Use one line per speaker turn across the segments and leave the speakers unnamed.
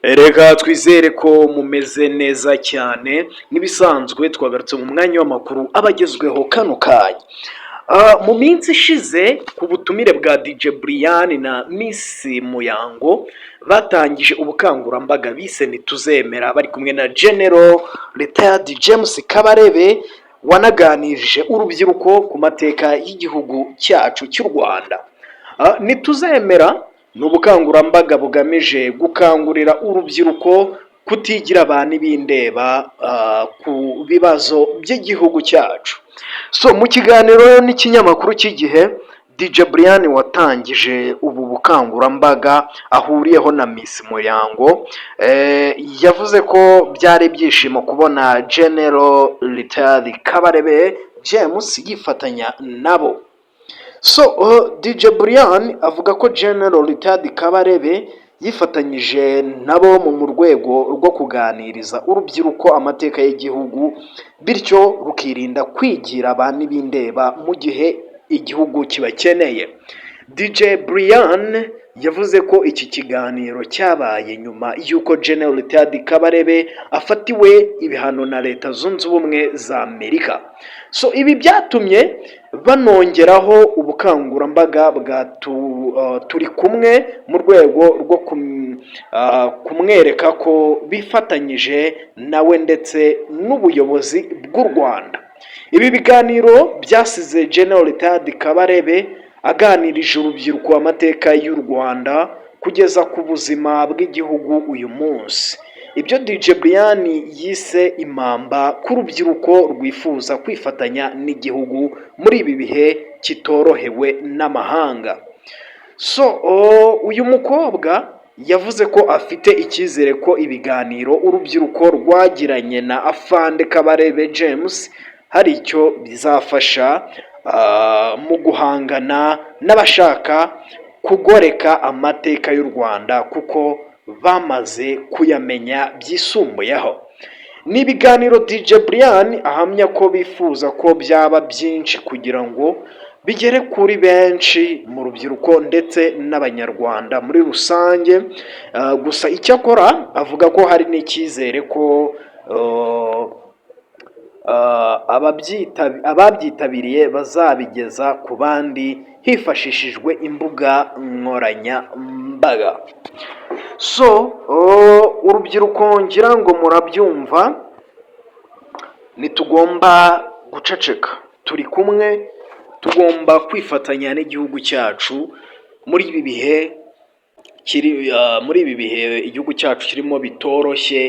Reka twizere ko mumeze neza cyane nk'ibisanzwe twagarutse mu mwanya w'amakuru abagezweho kano kanya. Mu minsi ishize ku butumire bwa DJ Brian na Miss Muyango batangije ubukangurambaga bise ntituzemera bari kumwe na General Retired James Kabarebe wanaganirije urubyiruko ku mateka y'igihugu cyacu cy'u Rwanda. Ntituzemera ni ubukangurambaga bugamije gukangurira urubyiruko kutigira abantu ibindeba ku bibazo by'igihugu cyacu. Mu kiganiro n'ikinyamakuru cy'igihe, DJ Brian watangije ubu bukangurambaga ahuriyeho na Miss Muyango yavuze ko byari ibyishimo kubona General Retired Kabarebe James yifatanya nabo. DJ Brian avuga ko General Retired Kabarebe yifatanyije nabo mu rwego rwo kuganiriza urubyiruko amateka y'igihugu, bityo rukirinda kwigira abantu ibindeba mu gihe igihugu kibakeneye. DJ Brian yavuze ko iki kiganiro cyabaye nyuma y'uko General Retired Kabarebe afatiwe ibihano na Leta Zunze Ubumwe za Amerika. Ibi byatumye banongeraho ubukangurambaga bwa turi kumwe mu rwego rwo kumwereka ko bifatanyije nawe ndetse n'ubuyobozi bw'u Rwanda. Ibi biganiro byasize General Retired Kabarebe aganirije urubyiruko amateka y'u Rwanda kugeza ku buzima bw'igihugu uyu munsi. Ibyo DJ Brian yise impamba ku rubyiruko rwifuza kwifatanya n'igihugu muri ibi bihe kitorohewe n'amahanga. Uyu mukobwa yavuze ko afite icyizere ko ibiganiro urubyiruko rwagiranye na Afande Kabarebe James hari icyo bizafasha mu guhangana n'abashaka kugoreka amateka y'u Rwanda kuko bamaze kuyamenya byisumbuyeho. Ni ibiganiro DJ Brian ahamya ko bifuza ko byaba byinshi kugira ngo bigere kuri benshi mu rubyiruko ndetse n'abanyarwanda muri rusange. Gusa icyakora avuga ko hari n'icyizere ko ababyitabiriye bazabigeza ku bandi hifashishijwe imbuga nkoranyambaga. Urubyiruko ngira ngo murabyumva, ntitugomba guceceka, turi kumwe, tugomba kwifatanya n'igihugu cyacu muri ibi bihe igihugu cyacu kirimo bitoroshye,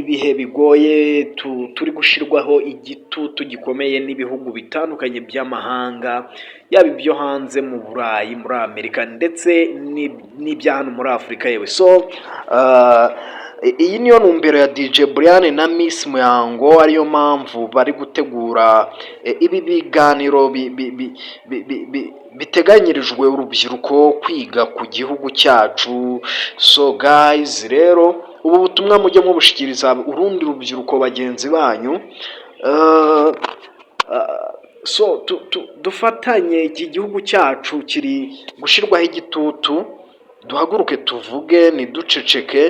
ibihe bigoye, turi gushyirwaho igitutu gikomeye n'ibihugu bitandukanye by'amahanga, yaba ibyo hanze mu Burayi, muri Amerika ndetse n'ibya hano muri Afurika yewe. Iyi niyo ntumbero ya DJ Brian na Miss Muyango, ariyo mpamvu bari gutegura ibi biganiro biteganyirijwe urubyiruko kwiga ku gihugu cyacu. Guys, rero ubu butumwa mujye mubushyikiriza urundi rubyiruko bagenzi banyu. Dufatanye, iki gihugu cyacu kiri gushyirwaho igitutu, duhaguruke tuvuge ntiduceceke,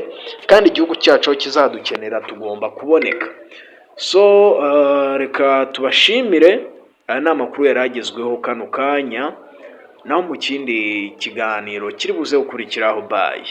kandi igihugu cyacu aho kizadukenera tugomba kuboneka. Reka tubashimire. Aya ni amakuru yari agezweho kano kanya, naho mu kindi kiganiro kiri buze gukurikiraho. Bye.